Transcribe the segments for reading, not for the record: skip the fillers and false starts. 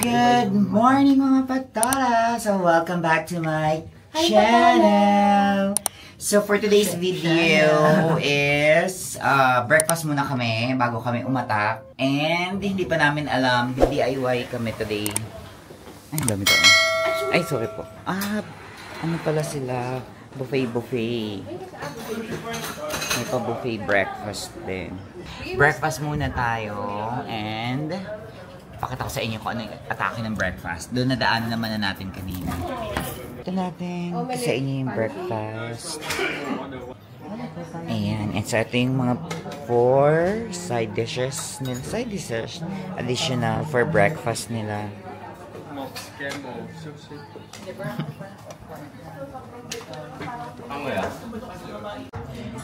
Good morning mga patara! So welcome back to my channel! So for today's video is breakfast muna kami bago kami umatak. And hindi pa namin alam, DIY kami today. Ay, dami to. Ay, sorry po. Ano pala sila? Buffet. May pa buffet breakfast din. Breakfast muna tayo and pakita ko sa inyo kung ano yung atake ng breakfast. Doon nadaanan naman na natin kanina. Ito natin sa inyo yung breakfast. Ayan. And so ito yung mga 4 side dishes nila. Side dishes additional for breakfast nila.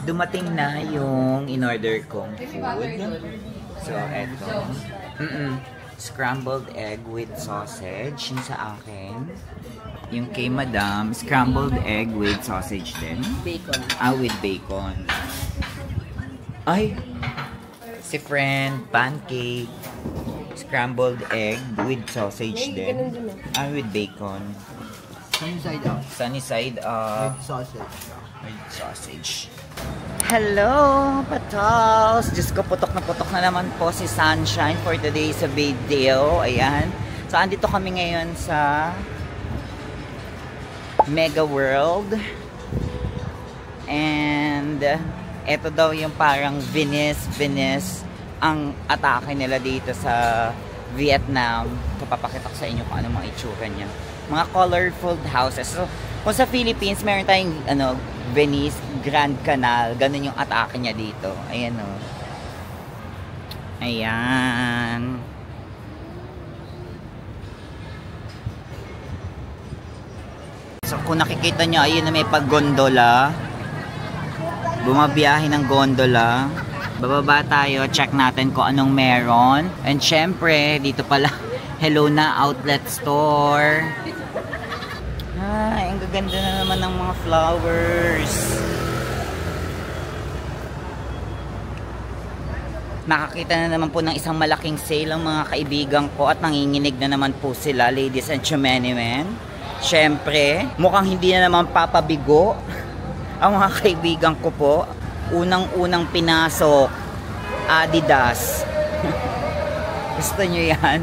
Dumating na yung in-order kong food. So, eto. Scrambled egg with sausage. Yung sa akin. Yung kay Madam, scrambled egg with sausage din. Bacon. With bacon. Ay! Si friend, pancake. Scrambled egg with sausage din. With bacon. Sunny side up. Sunny side up. With sausage. With sausage. Hello, Patals! Diyos ko, putok na naman po si Sunshine for today's video. Ayan. So, andito kami ngayon sa Mega World. And, eto daw yung parang Venice ang atake nila dito sa Vietnam. Papapakita ko sa inyo kung ano mga itsura niya. Mga colorful houses. So, kung sa Philippines, meron tayong Venice, Grand Canal. Ganun yung atake niya dito. Ayan o. Ayan. So, kung nakikita nyo, ayun na may pag-gondola. Bumabiyahe ng gondola. Bababa tayo, check natin kung anong meron. And syempre, dito pala, Hello na Outlet Store. Ay, ang gaganda na naman ng mga flowers. Nakakita na naman po ng isang malaking sale ang mga kaibigan ko at nanginginig na naman po sila, ladies and gentlemen. Syempre, mukhang hindi na naman papabigo ang mga kaibigan ko po. Unang-unang pinasok, Adidas. Gusto nyo yan?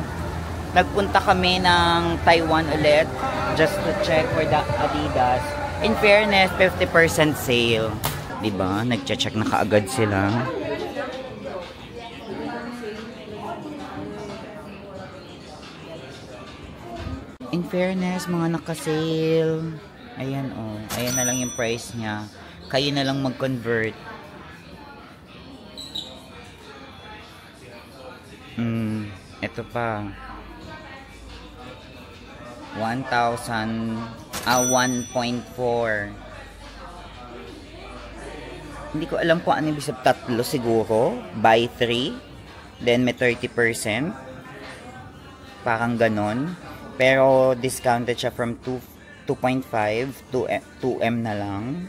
Nagpunta kami ng Taiwan ulit just to check for the Adidas. In fairness, 50% sale. Diba? Nagche-check na kaagad sila. In fairness, mga naka-sale. Ayan oh. Ayan na lang yung price niya. Kayo na lang mag-convert. Ito pa. 1,000 1.4. Hindi ko alam kung ano ibig sabihin. Tatlo siguro. Buy 3. Then may 30%. Parang ganon. Pero discounted siya from 2.5 to 2M na lang.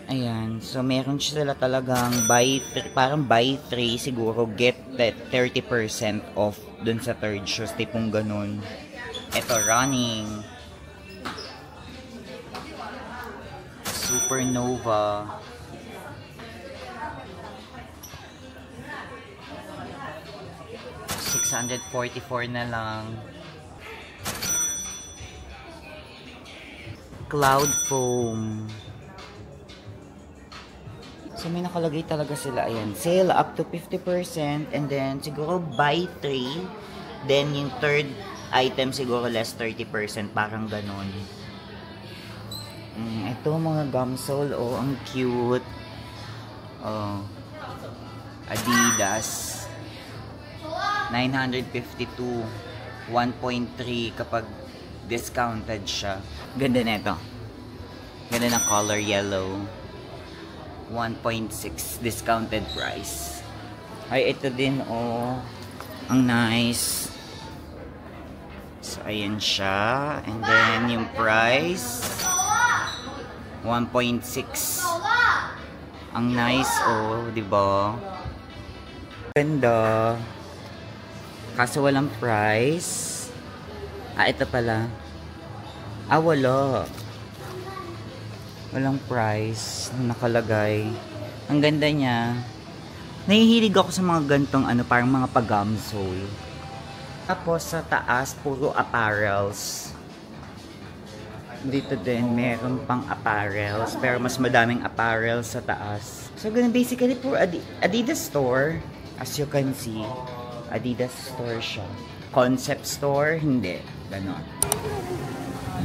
Ayan. So meron sila talagang buy 3, parang buy 3 siguro get that 30% off dun sa third shoes. Tipong ganun. Ito running. Supernova. $644 na lang. Cloud foam. So may nakalagay talaga sila. Ayan, sale up to 50%. And then siguro buy 3. Then yung third item siguro less 30%. Parang ganon. Ito mga gumsole. Oh, ang cute. Oh, Adidas. 952. 1.3 kapag discounted siya. Ganda na ito. Ganda ng color yellow. 1.6 discounted price. Ay, ito din oh. Ang nice. So, ayan siya. And then, yung price 1.6. Ang nice oh, 'di ba? Ganda. Kaso walang price. Ito pala. Wala. Walang price nakalagay. Ang ganda niya. Nahihilig ako sa mga gantong parang mga pagamsol. Tapos sa taas, puro apparels. Dito din, meron pang apparels. Pero mas madaming apparels sa taas. So, ganun, basically, puro Adidas store. As you can see, Adidas store siya. Concept store, hindi. Ganon.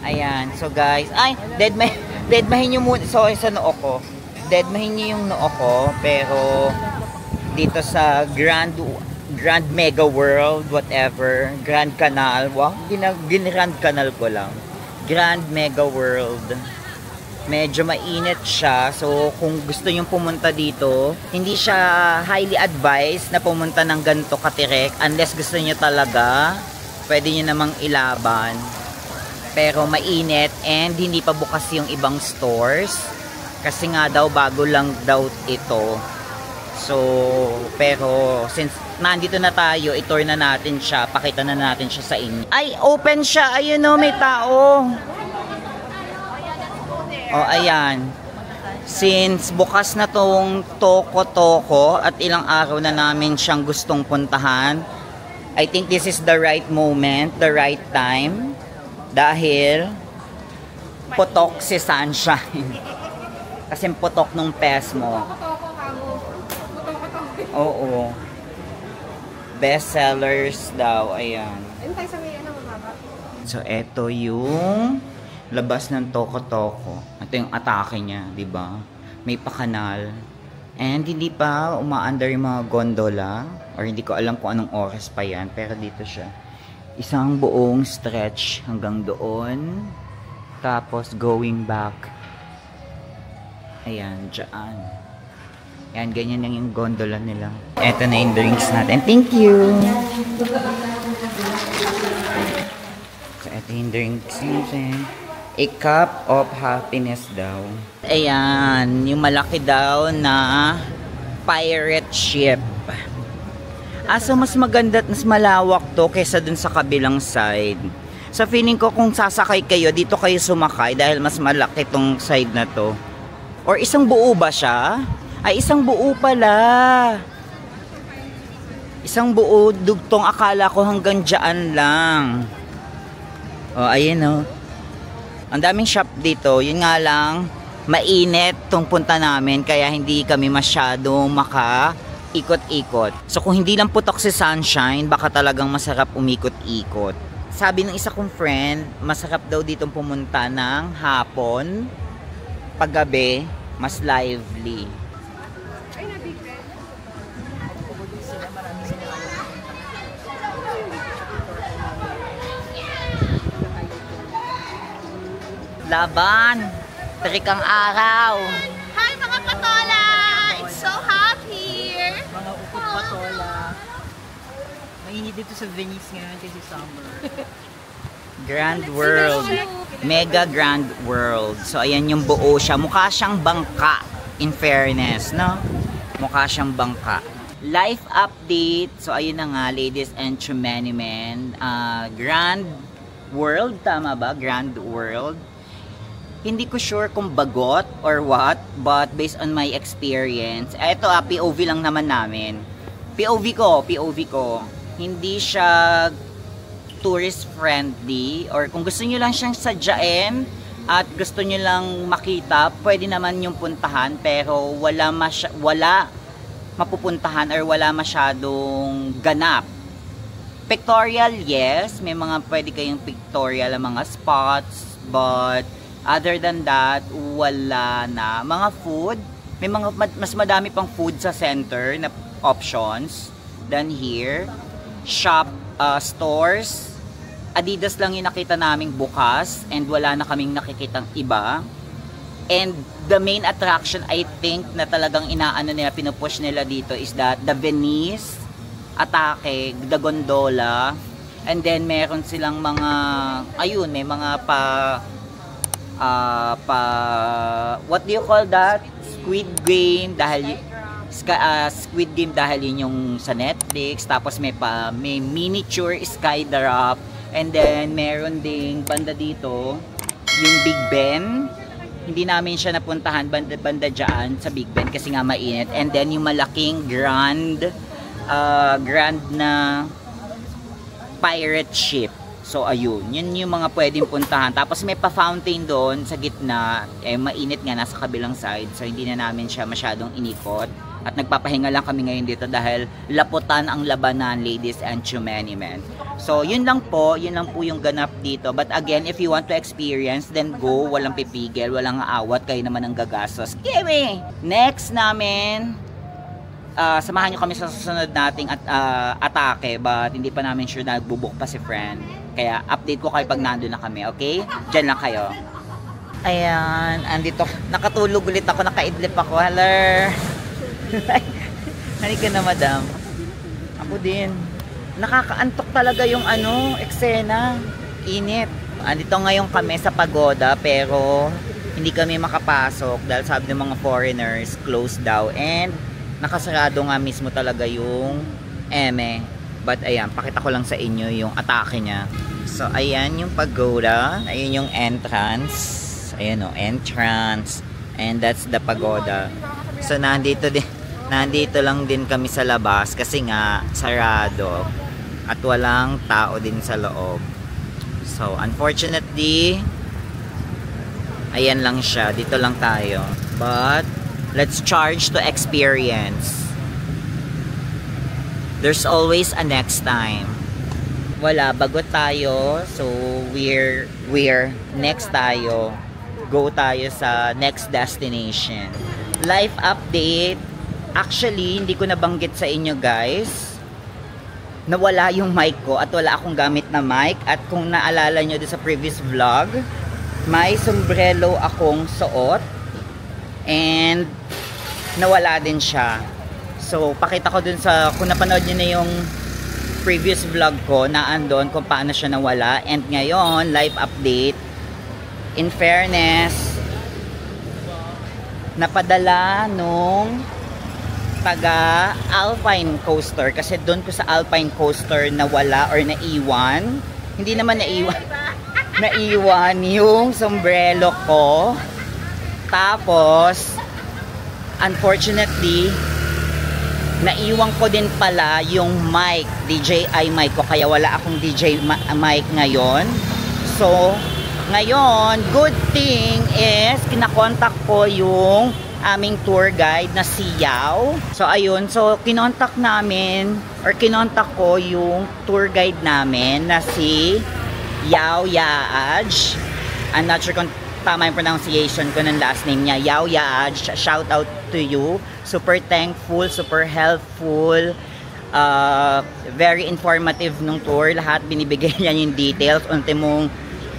Ayan. So, guys. Ay, deadmahin nyo muna. So, sa noo ko. Deadmahin nyo yung noo ko. Pero, dito sa Grand Mega World, whatever. Grand Canal. Wow, Grand Canal ko lang. Grand Mega World. Medyo mainit siya. So, kung gusto nyong pumunta dito, hindi siya highly advised na pumunta ng ganito katirek. Unless gusto nyo talaga, pwede nyo namang ilaban. Pero mainit and hindi pa bukas yung ibang stores. Kasi nga daw, bago lang daw ito. So, pero since nandito na tayo, i-tour na natin siya. Pakita na natin siya sa inyo. Ay, open siya. Ayun o, may tao. O, ayan. Since bukas na tong Toko at ilang araw na namin siyang gustong puntahan, I think this is the right moment, the right time. Dahil putok si Sunshine. Kasi putok nung pes mo. Oo. Best sellers daw. Ayan. So, eto yung labas ng Toko. Ito yung atake niya, di ba? May pakanal. And hindi pa umaandar yung mga gondola. Or hindi ko alam kung anong oras pa yan. Pero dito siya. Isang buong stretch hanggang doon. Tapos going back. Ayan, dyan. Ayan, ganyan lang yung gondola nila. Eto na yung drinks natin. Thank you! So, eto yung drinks natin. A cup of happiness daw. Ayan, yung malaki daw na pirate ship. So mas maganda at mas malawak to kaysa dun sa kabilang side. So feeling ko kung sasakay kayo, dito kayo sumakay dahil mas malaki tong side na to. Or isang buo ba siya? Ay, isang buo pala. Isang buo, dugtong akala ko hanggang dyan lang. O, ayun o. Ang daming shop dito. Yun nga lang, mainit tong punta namin kaya hindi kami masyadong ikot-ikot. So kung hindi lang putok si Sunshine, baka talagang masarap umikot-ikot. Sabi ng isa kong friend, masarap daw ditong pumunta ng hapon. Paggabi, mas lively. Laban! Trikang araw! Hi mga patola! It's so hot here! Mga ukot patola. Mainit dito sa Venice ngayon kasi summer. Grand World. Mega Grand World. So, ayan yung buo siya. Mukha siyang bangka. In fairness, no? Mukha siyang bangka. Life update. So, ayun na nga, ladies and gentlemen. Grand World. Tama ba? Grand World. Hindi ko sure kung bagot or what, but based on my experience, ito POV lang naman namin. POV ko. Hindi siya tourist friendly, or kung gusto nyo lang siyang sadyain at gusto nyo lang makita, pwede naman yung puntahan, pero wala mapupuntahan or wala masyadong ganap. Pictorial, yes, may mga pwede kayong pictorial ang mga spots, but other than that, wala na. Mga food, may mga mas madami pang food sa center na options than here. Shop, stores, Adidas lang yung nakita naming bukas and wala na kaming nakikitang iba. And the main attraction, I think, na talagang inaano nila, pinupush nila dito is that the Venice, atake, the gondola, and then meron silang mga, ayun, may mga what do you call that? Squid Game, dahil Squid Game dahil yun yung sa Netflix. Tapos may miniature skydrop. And then meron ding banda dito yung Big Ben. Hindi namin siya napuntahan banda dyan sa Big Ben kasi nga mainit. And then yung malaking grand na pirate ship. So ayun, yun yung mga pwedeng puntahan. Tapos may pa-fountain doon sa gitna. Mainit nga nasa kabilang side. So hindi na namin siya masyadong inikot. At nagpapahinga lang kami ngayon dito dahil laputan ang labanan, ladies and too many men. So yun lang po yung ganap dito. But again, if you want to experience, then go. Walang pipigil, walang aawat, kayo naman ang gagastos. Kiwi! Next namin, samahan nyo kami sa susunod nating atake, but hindi pa namin sure na bubuk pa si friend. Kaya update ko kayo pag nandun na kami, okay? Diyan lang kayo. Ayan, andito, nakatulog ulit ako, nakaidlip ako. Hello! Halika na, madam. Ako din. Nakakaantok talaga yung eksena. Init. Andito ngayon kami sa pagoda, pero hindi kami makapasok dahil sabi ng mga foreigners, closed daw. And nakasarado nga mismo talaga yung eme. But ayan, pakita ko lang sa inyo yung atake niya. So ayan yung pagoda. Ayan yung entrance. Ayan o, entrance. And that's the pagoda. So nandito lang din kami sa labas kasi nga sarado at walang tao din sa loob. So unfortunately, ayan lang siya. Dito lang tayo. But let's charge to experience. There's always a next time. Wala, bagot tayo. So we're next tayo. Go tayo sa next destination. Life update. Actually, hindi ko nabanggit sa inyo guys. Nawala yung mic ko at wala akong gamit na mic. At kung naalala nyo doon sa previous vlog, may sombrero akong suot. And nawala din siya. So, pakita ko dun kung napanood nyo na yung previous vlog ko, naandun kung paano siya nawala. And ngayon, live update. In fairness, napadala nung taga Alpine Coaster kasi doon ko sa Alpine Coaster nawala or naiwan. Hindi naman naiwan yung sombrero ko. Tapos unfortunately naiwan ko din pala yung mic, DJI mic ko, kaya wala akong DJ mic ngayon. So ngayon, good thing is kinakontak ko yung aming tour guide na si Yao. So ayun, so kinontak ko yung tour guide namin na si Yao Yaaj. I'm not sure kung tama yung pronunciation ko ng last name niya. Yao Yaaj, shout out to you. Super thankful, super helpful. Very informative nung tour. Lahat binibigay niya yung details, ultimong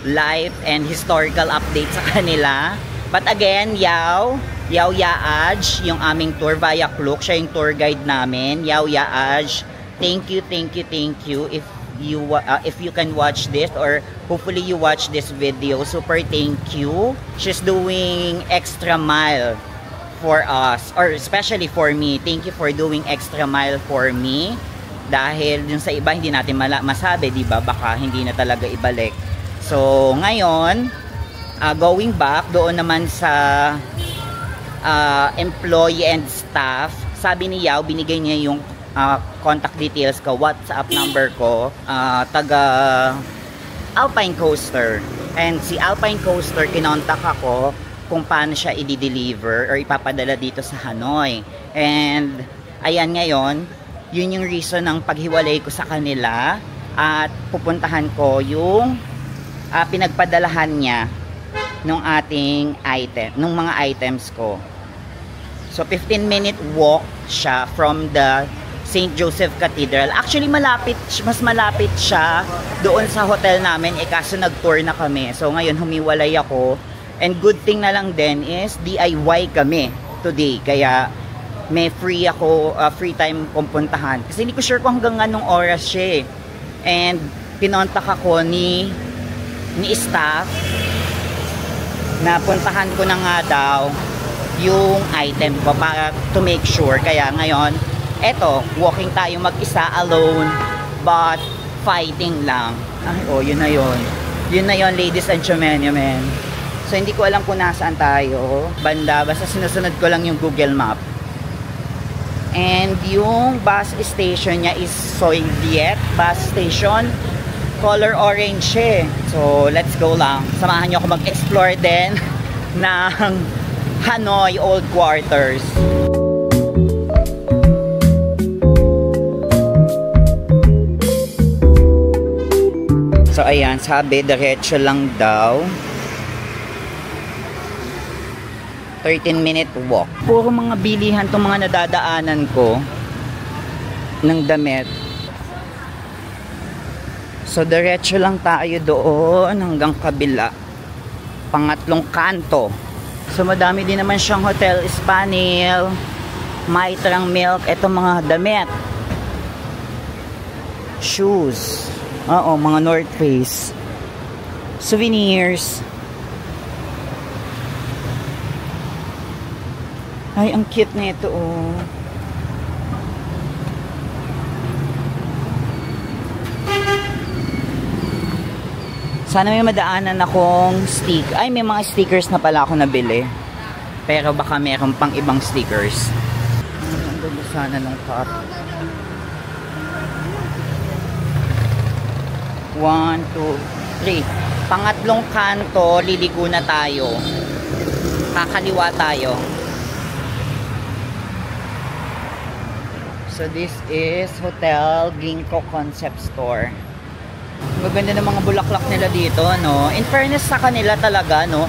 life and historical update sa kanila. But again, Yao Yaaj, yung aming tour via Klook, siya yung tour guide namin. Yao Yaaj, thank you. If you can watch this or hopefully you watch this video, super thank you. She's doing extra mile for us, or especially for me. Thank you for doing extra mile for me. Dahil dun sa iba hindi natin masabi, di ba? Baka hindi na talaga ibalik. So ngayon, going back doon naman sa employee and staff, sabi ni Yao, binigay niya yung contact details ko, WhatsApp number ko, taga Alpine Coaster. And si Alpine Coaster, kinontak ako kung paano siya i-deliver or ipapadala dito sa Hanoi. And ayan, ngayon yun yung reason ng paghiwalay ko sa kanila at pupuntahan ko yung pinagpadalahan niya nung ating nung mga items ko. So 15-minute walk siya from the St. Joseph Cathedral. Actually mas malapit siya doon sa hotel namin, kaso nag-tour na kami. So ngayon humiwalay ako, and good thing na lang din is DIY kami today, kaya may free time pupuntahan. Kasi hindi ko sure kung hanggang anong oras siya. And pinontak ako ni staff na puntahan ko na nga daw yung item ko para to make sure. Kaya ngayon, eto, walking tayo mag-isa alone, but fighting lang. Ay, oh, yun na yun. Yun na yun, ladies and gentlemen. So, hindi ko alam kung nasaan tayo. Banda, basta sinusunod ko lang yung Google Map. And yung bus station niya is Soviet bus station. Color orange eh. So, let's go lang. Samahan niyo ako mag-explore din ng Hanoi Old Quarters. So, ayan, sabi, diretso lang daw. 13-minute walk. Puro mga bilihan itong mga nadadaanan ko ng damit. So, diretso lang tayo doon hanggang kabila. Pangatlong kanto. So, madami din naman siyang Hotel Espanol, Maitrang Milk, itong mga damit. Shoes. Oo, mga North Face. Souvenirs. Ay, ang cute nito, oh. Sana may madaanan akong stick. Ay, may mga stickers na pala ako nabili. Pero baka meron pang ibang stickers. Ang ganda sana ng top. 1, 2, 3. Pangatlong kanto, liligo na tayo. Kakaliwa tayo. So this is Hotel Ginkgo Concept Store. Maganda ng mga bulaklak nila dito, no? In fairness sa kanila talaga, no?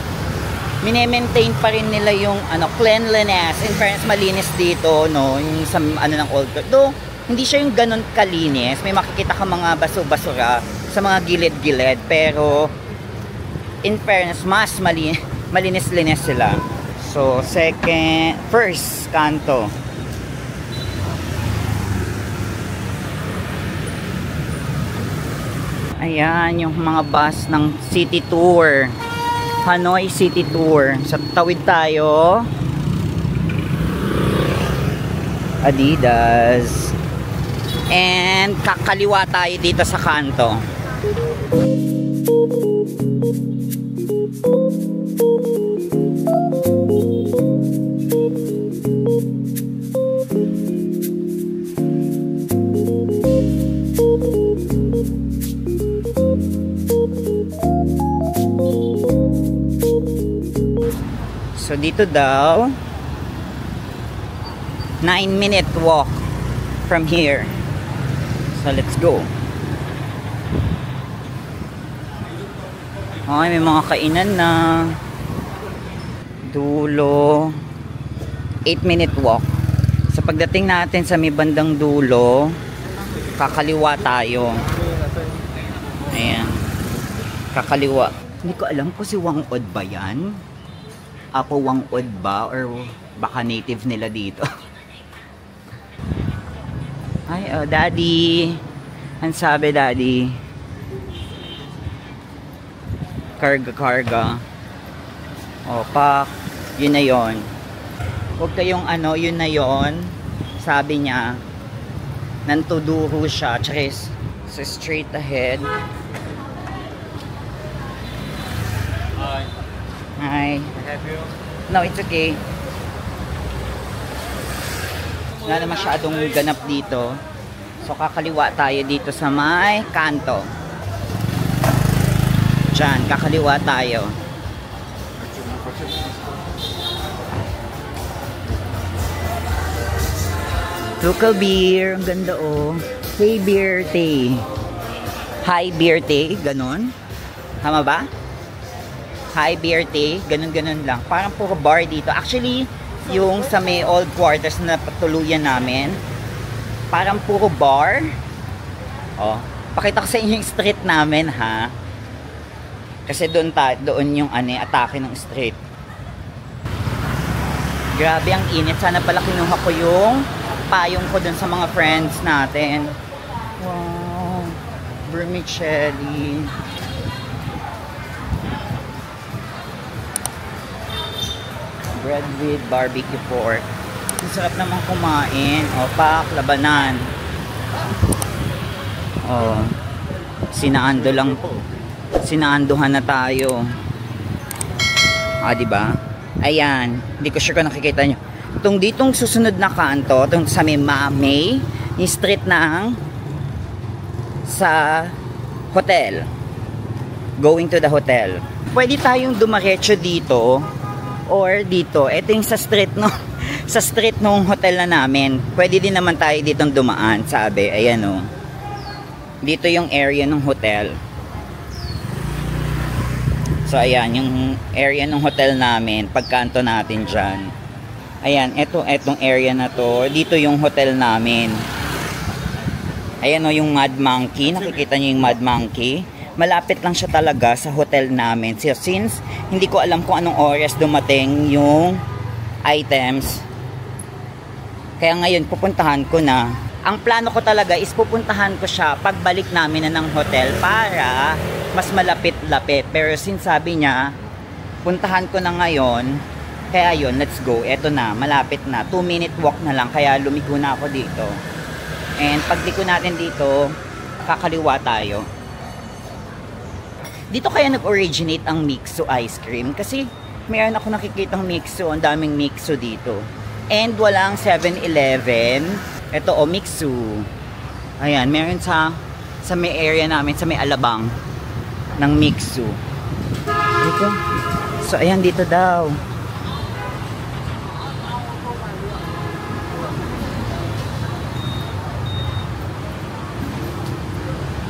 Mine-maintain pa rin nila yung cleanliness. In fairness, malinis dito, no? Yung sa ng old. Though, hindi siya yung ganun kalinis. May makikita ka mga baso-basura sa mga gilid-gilid. Pero, in fairness, mas malinis-linis sila. So, first kanto. Ayan, yung mga bus ng City Tour. Hanoi City Tour. So, tawid tayo. Adidas. And, kakaliwa tayo dito sa kanto. So, dito daw, 9-minute walk from here. So, let's go. Okay, may mga kainan na. Dulo. 8-minute walk. So, pagdating natin sa may bandang dulo, kakaliwa tayo. Ayan. Kakaliwa. Hindi ko alam kung si Wangod ba yan? Apo Wangod ba? Or baka native nila dito? Ay, oh, daddy. Ang sabi, daddy. Karga. O, pak. Yun na yun. Huwag kayong yun na yun. Sabi niya, nantuduro siya. Tsaka so straight ahead. Hi. No, it's okay. Wala na masyadong ganap dito. So, kakaliwa tayo dito sa may kanto. Diyan, kakaliwa tayo. Local beer. Ang ganda, oh. Hey, beer tea. Hi, beer tea. Ganon. Tama ba? Hi, beer tea. Ganun-ganun lang. Parang puro bar dito. Actually, yung sa may old quarters na patuluyan namin, parang puro bar. Oh, pakita ko sa inyo yung street namin, ha? Kasi doon yung atake ng street. Grabe ang init. Sana pala kinuha ko yung payong ko doon sa mga friends natin. Wow. Vermicelli. bread with barbecue pork. Ang sarap naman kumain. O, pak, labanan. O, sinaando lang po. Sinaanduhan na tayo. Diba? Ayan. Hindi ko sure kung nakikita nyo. Itong ditong susunod na kanto, itong sa May, yung street ng sa hotel. Going to the hotel. Pwede tayong dumaretso dito or dito. Ito yung sa street no, sa street nung hotel na namin. Pwede din naman tayo ditong dumaan, sabi. Ayan o. Dito yung area ng hotel. So ayan, yung area ng hotel namin, pagkanto natin dyan. Ayan, etong area na to. Dito yung hotel namin. Ayan o, yung Mad Monkey. Nakikita nyo yung Mad Monkey? Malapit lang siya talaga sa hotel namin. So, since hindi ko alam kung anong oras dumating yung items, kaya ngayon pupuntahan ko na. Ang plano ko talaga is pupuntahan ko siya pagbalik namin na ng hotel para mas malapit-lapit. Pero since sabi niya, puntahan ko na ngayon, kaya yun, let's go. Eto na, malapit na. 2-minute walk na lang, kaya lumigo na ako dito. And pagliko natin dito, kakaliwa tayo. Dito kaya nag-originate ang Mixo ice cream kasi mayroon ako nakikitang Mixo, ang daming Mixo dito. And walang 7-Eleven. Ito o, Mixo. Ayan, meron sa may area namin, sa may Alabang ng Mixo. Dito. So ayan, dito daw.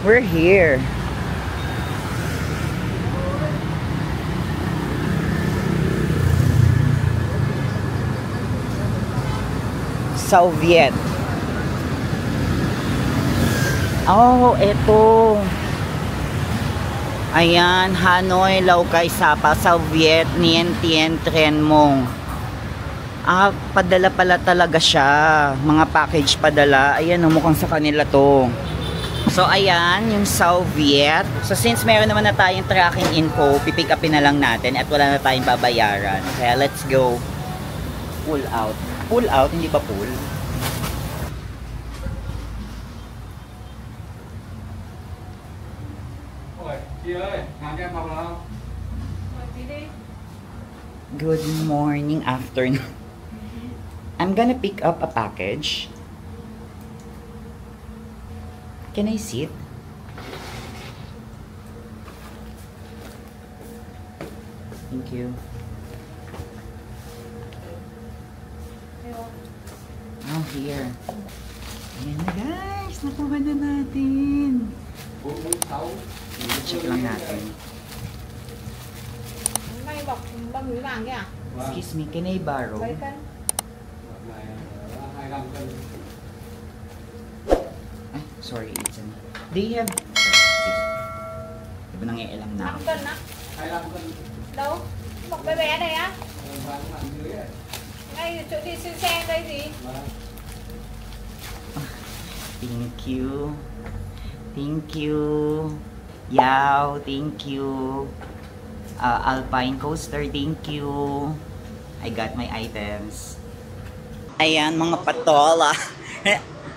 We're here. Soviet. Oh, eto. Ayan, Hanoi, Lào Cai, Sapa, Soviet, Nien Tien, Tren Mong. Padala pala talaga siya. Mga package padala. Ayan, mukhang sa kanila to. So, ayan, yung Soviet. So, since meron naman na tayong tracking info, pipick upin na lang natin at wala na tayong babayaran. Kaya, let's go. Pull out. Pull out, hindi ba pull? Good morning, afternoon. I'm gonna pick up a package. Can I sit? Thank you. Oh, here. Ayan na guys, nakuha na natin. Check lang natin. Excuse me, can I borrow? Sorry, Ethan. Do you have... Diba nangialam na ako? 5 cân á? Đâu? Một bé bé đây á? Ngay chỗ đi xin xe đây gì? Thank you. Thank you. Yao, thank you. Alpine Coaster, thank you. I got my items. Ayan, mga patola.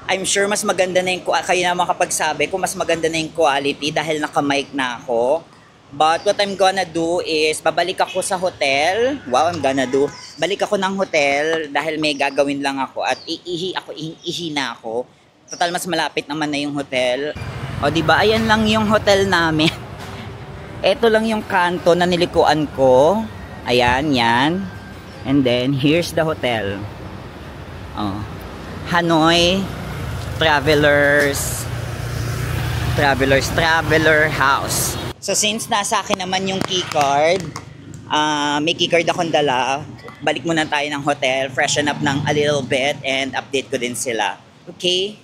I'm sure mas maganda na yung, kayo na makapagsabi kung mas maganda na yung quality dahil naka-mic na ako. But what I'm gonna do is, babalik ako sa hotel. Wow, I'm gonna do. Balik ako ng hotel dahil may gagawin lang ako at ihi na ako. Total, mas malapit naman na yung hotel. O, diba? Ayan lang yung hotel namin. Ito lang yung kanto na nilikuan ko. Ayan, yan. And then, here's the hotel. Oh. Hanoi Traveler House. So, since nasa akin naman yung keycard, may keycard akong dala. Balik muna tayo ng hotel, freshen up ng a little bit, and update ko din sila. Okay?